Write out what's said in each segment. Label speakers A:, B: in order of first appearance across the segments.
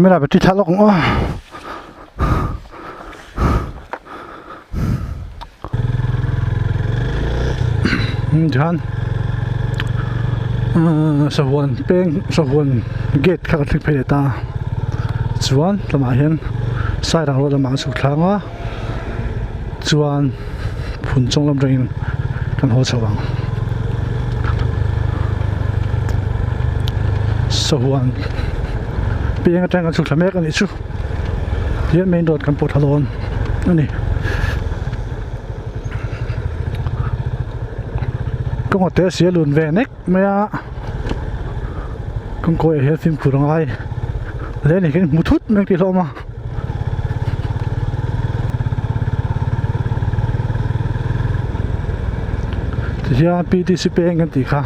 A: camera battery thả lóc cũng John sahuan peng sahuan gate khak thik phei ta chuan lama hian sai rang ro lama su thlanga chuan phun chong lam ring kan ho chawang sahuan peng atang kan su thlamek ani chu hian main road kan pot halon ani công ty sẽ luôn về nét mà công ty hết phim kurang ai lên này cái một chút mấy cái lo mà thì giờ PTC bên cái gì khác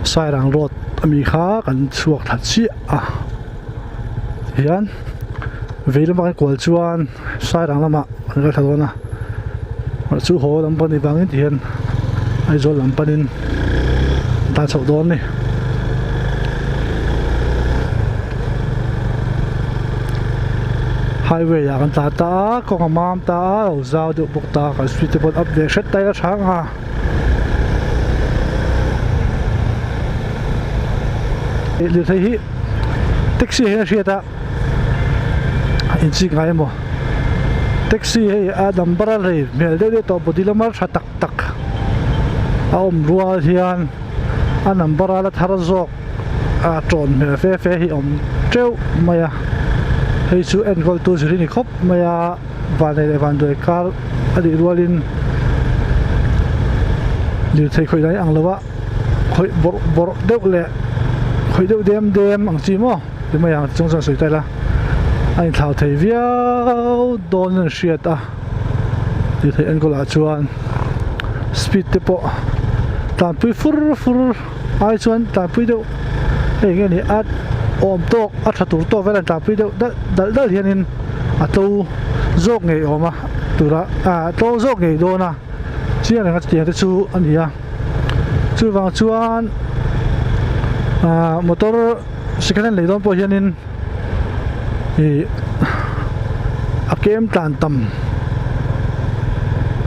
A: sai ràng road ami khác cần chuộc thật xí thì anh về làm cái quần chuan sai ràng lắm cái thằng đó nè chú hồ làm bên này bằng cái tiền ai rồi làm panin ta chậu đón này highway ya kan ta kong mam ta zau du buk ta ka suitable update shet tai la thang ha ele thei hi taxi he ria ta in chi ngai mo taxi he a number le mel de to body lamar tha tak tak om rual hian a number ala thar zok a tron me fe fe hi om treu maya hei chu en gol tu zuri ni khop maya van doi kar adi rualin li thei khoi dai ang lawa khoi bor deuh le khoi deuh dem ang chi mo de maya chung chung soi tai la ai thau thei viau don riat a li thei en gol a chuan speed te po tan pui fur ai chuan tan pui deuh hei nge ni at om tok a thatur to velan tan pui deuh dal hianin a to zok ngei oma tura a to zok ngei dona chian nga tiang te chu ania chu wang chuan motor second le don po hianin e a kem tan tam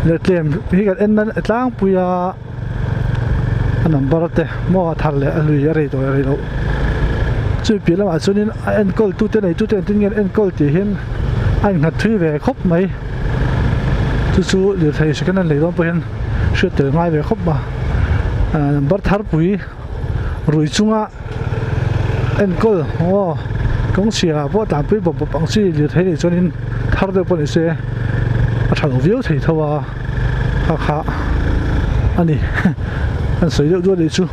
A: le tlem hi ga en tlang puya number te mo thar le lui re to re lo chu pilam a chunin en call tu te nei tu te tin en call ti hin anh hat thui ve khop mai chu le thai second le don po hin shu te ngai ve khop ba number thar pui rui chunga en call o kong sia bo ta pui bo pang si le thai le chunin thar de po ni se a thang view thei thawa kha ani anh soi được đua đấy chứ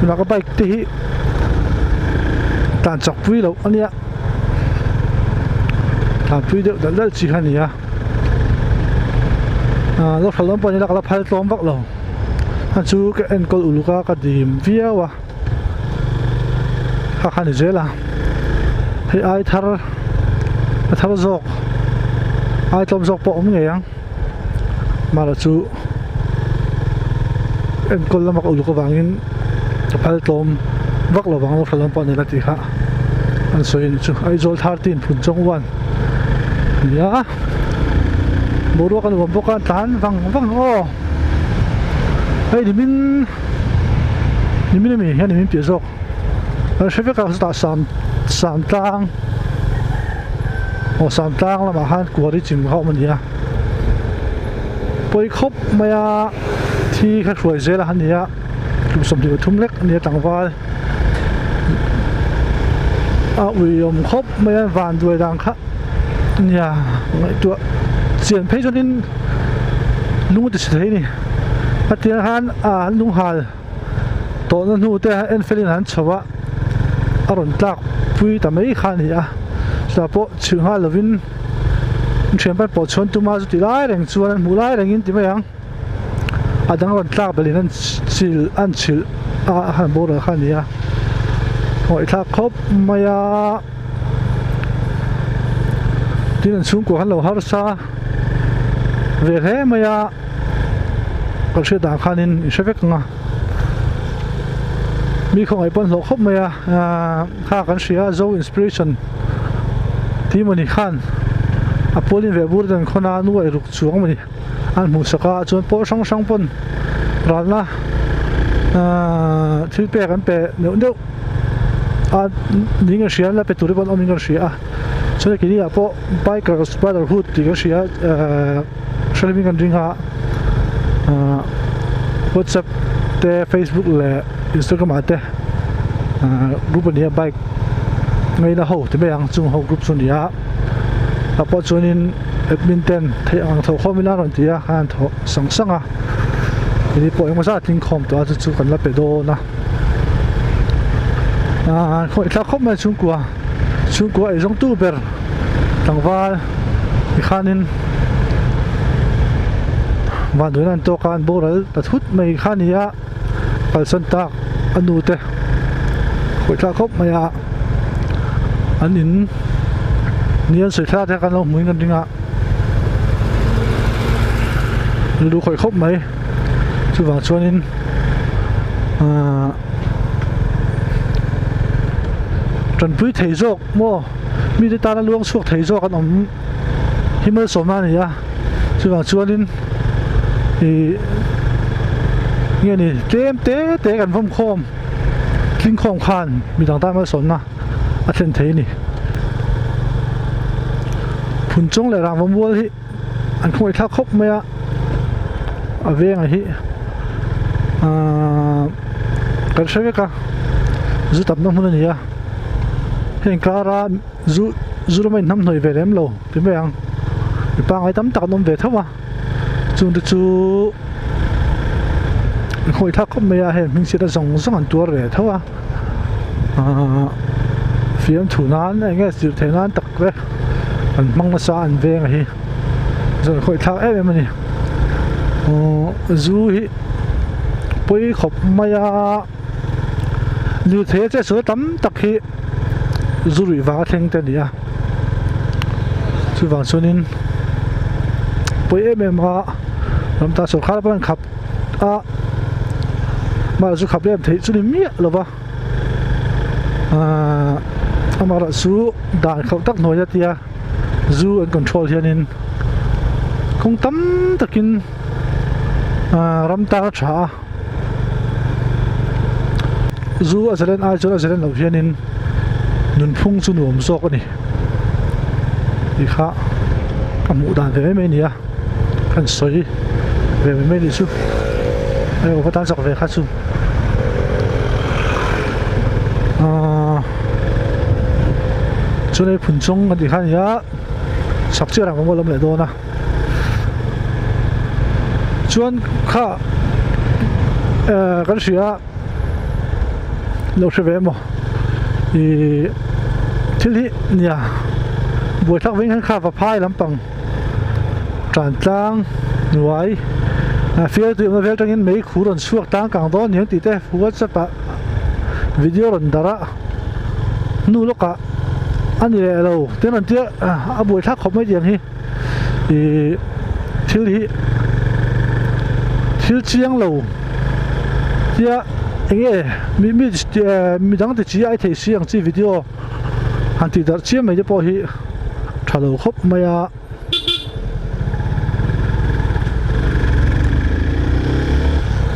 A: mà cái bike thì tàn chọc vui lâu anh ạ tàn vui được rất chỉ hay nhỉ lúc phải lắm bao nhiêu là phải tóm vắt lâu anh chú cái anh có ulu cái điểm vía wa khác hay dễ là thì ai thar dọc ai tóm dọc bọng nghe anh mà là chú en kol lamak ulu ko wangin pal tom vak lo wang lo phlam pa ne lati kha an soin chu ai zol thar tin phun chong wan ya boru kan wam bokan tan wang o ai nimin mi hian nimin pi zok an shefe ka sta sam tang o sam tang lama han kuari chim kha man ya poi khop maya thì khách ruồi dễ là hắn nhỉ chúng sầm thì thum lek nhỉ tàng vai vì ông khóc mấy vạn đuôi đang khác nhỉ ngay tuổi chuyện thấy cho nên lúc thì thấy nè phát triển hắn lúc hal tổ nó nu thế anh phải hắn chوا rồi tak pui ta mấy khăn nhỉ sao bộ chừng hai là vin chuyện bắt bộ chọn tụi mà thì lại rằng chuan mù lại rằng in thì mấy adang ron tlak belin an chil han bor khan nia hoi thak khop maya tin chung ko han lo har sa ve he maya ko se da khanin shevek nga มีของไอ้ปนหลอกครบไหมข้ากันเสียโซอินสปิเรชันที่มันนี่ขันพอลินเวบูร์ดันคนนั้นว่ารุกช่วงมันนี่อันมุสกาจนพอช่างปนร้านละที่เปกันเปเดี๋ยวนี่ก็เสียแล้วไปตัวที่บนอมิก็เสียส่วนที่นี่พอไปกับสไปเดอร์ฮูดที่ก็เสียเชลมิกันจริงฮะWhatsApp แต่ Facebook และ Instagram มาแต่รูปนี้ไปไงนะโหที่ไม่ยังจุงโหกรุ๊ปส่วนนี้พอส่วนนี้แอดมินเต้นที่อ่างทองข้อมิลารันที่อ่างทองสังทีนี้พอเองมาซาทิ้งคอมตัวจะจุกันแล้วไปโดนะคนที่เข้ามาช่วงกัวไอ้จงตู้เบอร์ต่างว่าอีกข้านินวันเดือนนั้นตัวการโบราณแต่ทุกไม่ข้านี้ปัลสันตากอันนู้เตะคนที่เข้ามาอันนี้นี่อันสุดท้ายที่กันเราเหมือนกันจริงดูคนเข้ามาช่วงช่วงนี้จนพื้นที่โจกมั่วมีแต่ตาละล้วงช่วงที่โจกกันที่เมื่อสมัยนี้ช่วงนี้เงี้ยนี่เตะกันพร้อมทิ้งของผ่านมีต่างๆมาสนนะอาเซนเทนี่ผุนจงเลยรางวัลวัวที่อันคงไอ้ท่าครบไหมเวียงไอ้ที่กันใช่ไหมกันจุดตับน้ำมันนี่เห็นคลาราจุดไม่น้ำหน่อยเวรมโลที่ไม่ยังปางไอ้ตั้มตักน้ำเวทเท่าไหร่จุดคงไอ้ท่าครบไหมเห็นมิงเสียดส่งอันตัวเลยเท่าไหร่ฟิล์มถูนานไอ้เงี้ยสุดท้ายนั้นตักเลยมันมังมาสานเวียงไอ้ที่ส่วนคงไอ้ท่ามันนี่จูฮีไปขบมาดูเทจะสวยตั้มตักฮีจูริวาเทงเตนี่ช่วงส่วนนี้ไปมาลำตาสุดขาเป็นขับมาสุขับเรียบเทสุดนี้มีหรือเปล่ามาละสูด่านเขาตักหน่วยเดียจูอันคอนโทรลเฮียนินคงตั้มตักินรำตาช้าจูอาจจะเล่นไอจูอาจจะเล่นเราเพียนินนุนพุ่งสุนหวมโซกนี่อีกค่ะหมูด่านเวไม่เนี่ยขันสวยเวไม่ดีสู้ไอ้โอปตานสักเวขัดสู้ช่วงนี้ผุนจงกันอีกค่ะเนี่ยสักเชื่อหลังของเราเลยโดนนะชวนข้ากันเสียเราเชื่อเวมที่นี่เนี่ยบวชทักวิ่งข้าพายลำปังจานจางหน่วยฟิลตัวมันฟิลตั้งยินไม่ขู่รันช่วงตั้งกลางต้นยังติดแต่หัวจะปะวิดีโอรันดาระนู่นลูกอะอันนี้เราเดี๋ยวนั้นเจ้าบวชทักเขาไม่ยังฮีที่นี่ที่เชียงเราเจ้าเงี้ยมีตั้งแต่จีไอทีเสียงจีวิดีโอหันติดเชียงไม่จะพอฮีถ้าเราครบไม่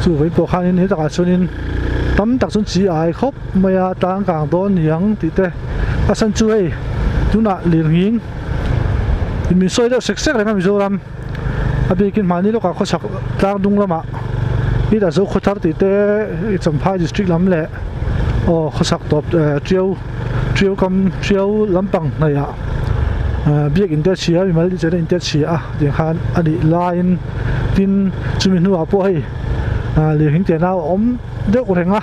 A: จู่ไปพอข้างนี้จากส่วนนี้ตั้มจากส่วนจีไอครบไม่ต่างกลางต้นยังติดแต่อาศัยช่วยจุน่ะเลี้ยงหิงมีซอยเด็กเซ็กๆเลยมั้ยมิโซรัมอาบีกินมานี่ลูกเขาสักกลางดุงละมานี่แต่สุขทัศน์ติดแต่สัมภาษณ์ดิสตริกลำแหละเขาสักตบเจียวกำเจียวลำปังนี่เบียกอินเตอร์เชียมีมาที่จะได้อินเตอร์เชียเดี๋ยวคันอันนี้ไลน์ดินจุมินัวป่วยเลี้ยงหิงเจ้าเอาเด็กอะไรง่ะ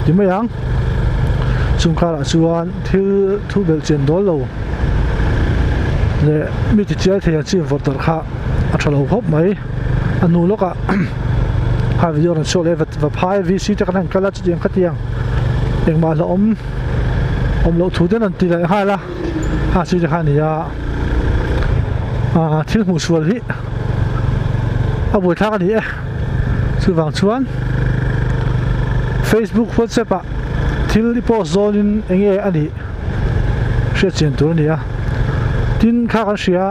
A: ยังไม่ยังสุขละส่วนที่ทุบเบลเจนโดโลเนี่ยมีที่เจ้าที่ยังจีนฟอร์ดค่ะอัตราเราพบไหมอันนู้นลูกพาวิดีโอนั้นโชว์เลยว่าพายวีซีจะกันนั่งกันแล้วจะยังขัดยังยังมาแล้วเราถูเดินนั่นตีเลยให้ละซีจะให้เนี่ยที่หมู่ส่วนที่บุยท่ากันนี่สื่อฝั่งชวน Facebook WhatsApp à thil đi post zone in enge ani share chen tur nia tin kha kan sia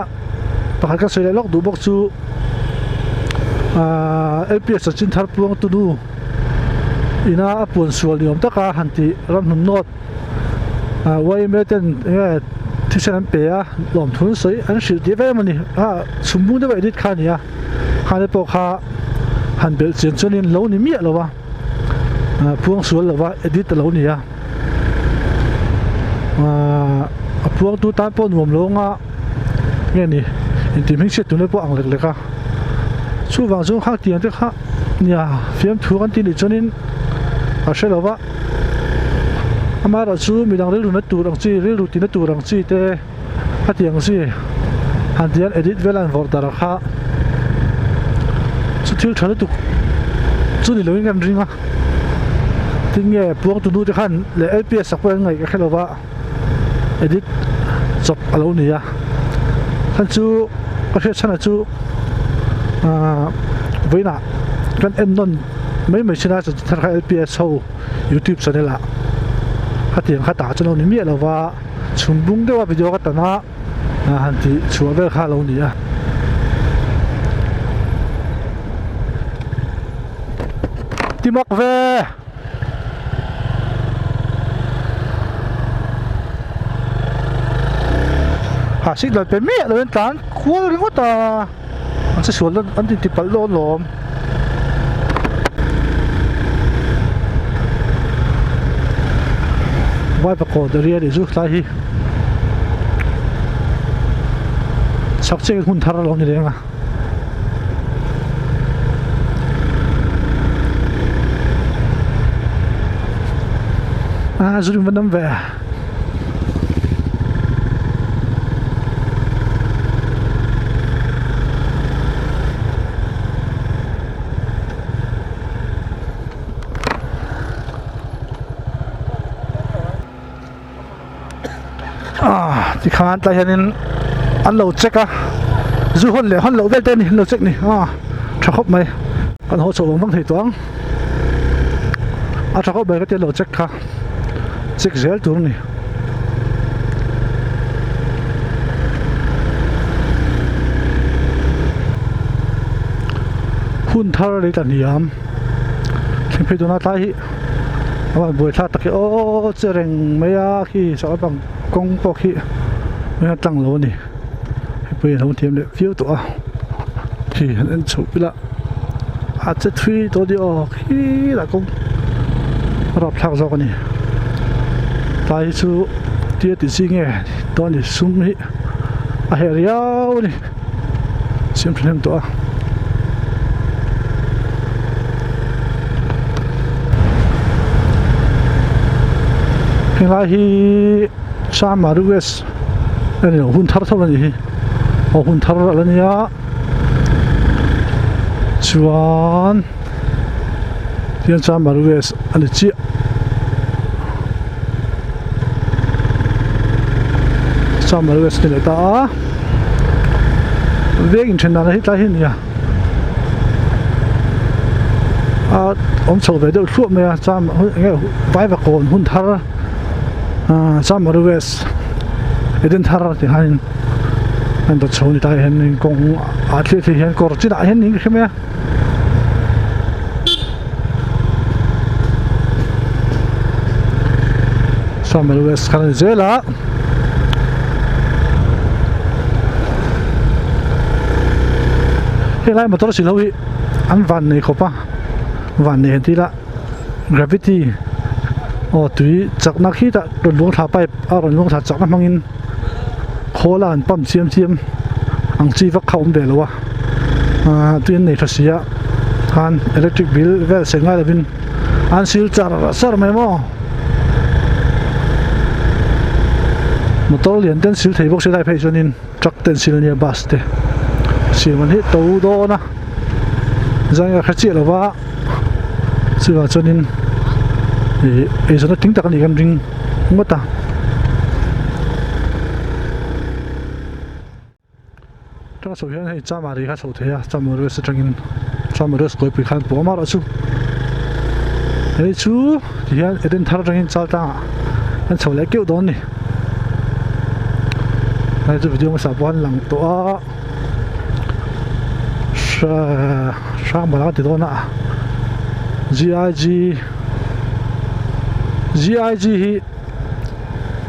A: pakhat ka sele lok du bok chu LPS chin thar puang tu du ina apun sual niom taka hanti ram nun not wai meten thisan pe a lom thun soi an sil ti ve mani sumbung de edit kha nia khane po kha han bel chen chunin lo ni mi lo wa puang sual lo wa edit lo nia puang tu tan po nuam lo nga nge ni intim hing se tu ne po ang lek leka chu wang chu khak tiang te kha nia fiam thu kan ti ni chunin a shelo wa amara chu midang relu na turang chi relu ti na turang chi te hatiang si hantian edit velan vor dar kha chu thil thana tu chu ni loin kan ringa tinge puang tu du te khan le LPS sak pa ngai ka khelo wa edit chop alo nia khan chu ka he chana chu voina kan en non mấy china chu thar kha LPS ho YouTube channel la hatiang kha ta chano ni mi lo wa chumbung de wa video ka ta na hanti chuwa vel kha lo nia timak ve signal pe mi lo en tan khua ring ta an se sual an ti pal lo lom vai pa ko de ria de zu tla hi sak che hun thar lo ni renga zu van nam ve thì khán tại hiện ăn lẩu check à dù hôn lẩu về tên này lẩu check này chắc khóc mày còn hỗ trợ bằng thầy toán chắc khóc mày cái tiền lẩu check ha check gel tour này hun thar đấy tận hiểm khi phải đón tay mà buổi thắt cái ô chơi rèn mấy khi sợ bằng công bọc khi mấy tăng lâu này bây giờ không thêm được phiếu tổ thì anh chụp là chết phi tôi đi khi là công rập thang rồi này tại số tiết thì xin nghe tôi thì sum đi hệ riau này xem thêm tổ hiện tại thì Samarues anh hiểu hun thar thôi này hun thar là nhá chuan thiên Samarues anh chị Samarues này ta về in trên này ta hiện nhá ông cháu về đâu suốt mày nghe vài vợ con hun thar Samarues edin thar thì han anh đặt chầu đi tại hiện công athlete thì hiện có chỉ đại hiện những cái咩Samarues khăn dễ là hiện nay mà tôi chỉ lâu đi ăn vằn này không pa vằn này thì là gravity tùy chắc nãy khi ta rồi luồng thả bay rồi luồng thả chắc nãy mang in khó là anh bấm xiêm anh chỉ vắt khâu để luôn tuyên này thật sự han electric bill về sẽ ngay là bên anh xíu char mấy mò motor liền tên xíu thấy bốc xe đại phải cho nên chắc tên xíu nhiều bus thế xíu mình hết tàu đó na rằng là khách chị là vợ xíu cho nên thì nó tính ta cái gì riêng mất ta trong số hiện thì cha mà đi khác số thế à cha mà rồi sẽ trong in cha mà rồi coi bị khăn bỏ mà rồi chứ Hei chu hian eden thar rangin chaltanga an chhole keu don ni ai chu video ma sa bon lang to a sha ma ti dona GIG hi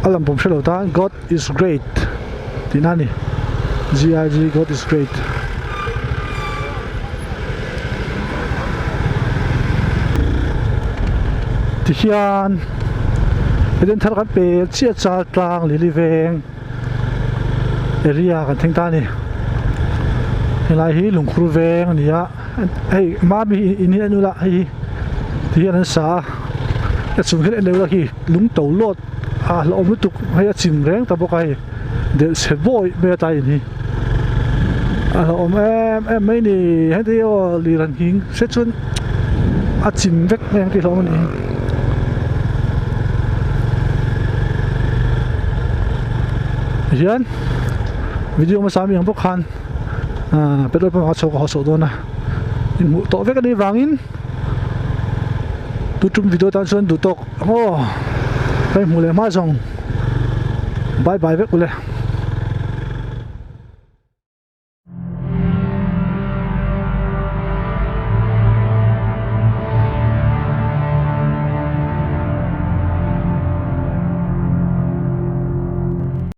A: alam pom shelo ta God is great tinani GIG God is great ti hian eden thar kan pe chia chal tlang li veng area kan theng ta ni helai hi lungkhur veng ania hei ma mi in hi anula hi ti hian an sa a chung hen leula hi lung to lot a lom lutuk hei a chim reng ta bokai del se boy me ta ni a lom em mai ni hei o li ran hing se chun a chim vek me ti lom ni hian video ma sami ang bokhan petrol pump chok ho so dona in mu to vek ani wangin tu tum video tan chuan du tok ho kai mu le ma jong bye bye vek ule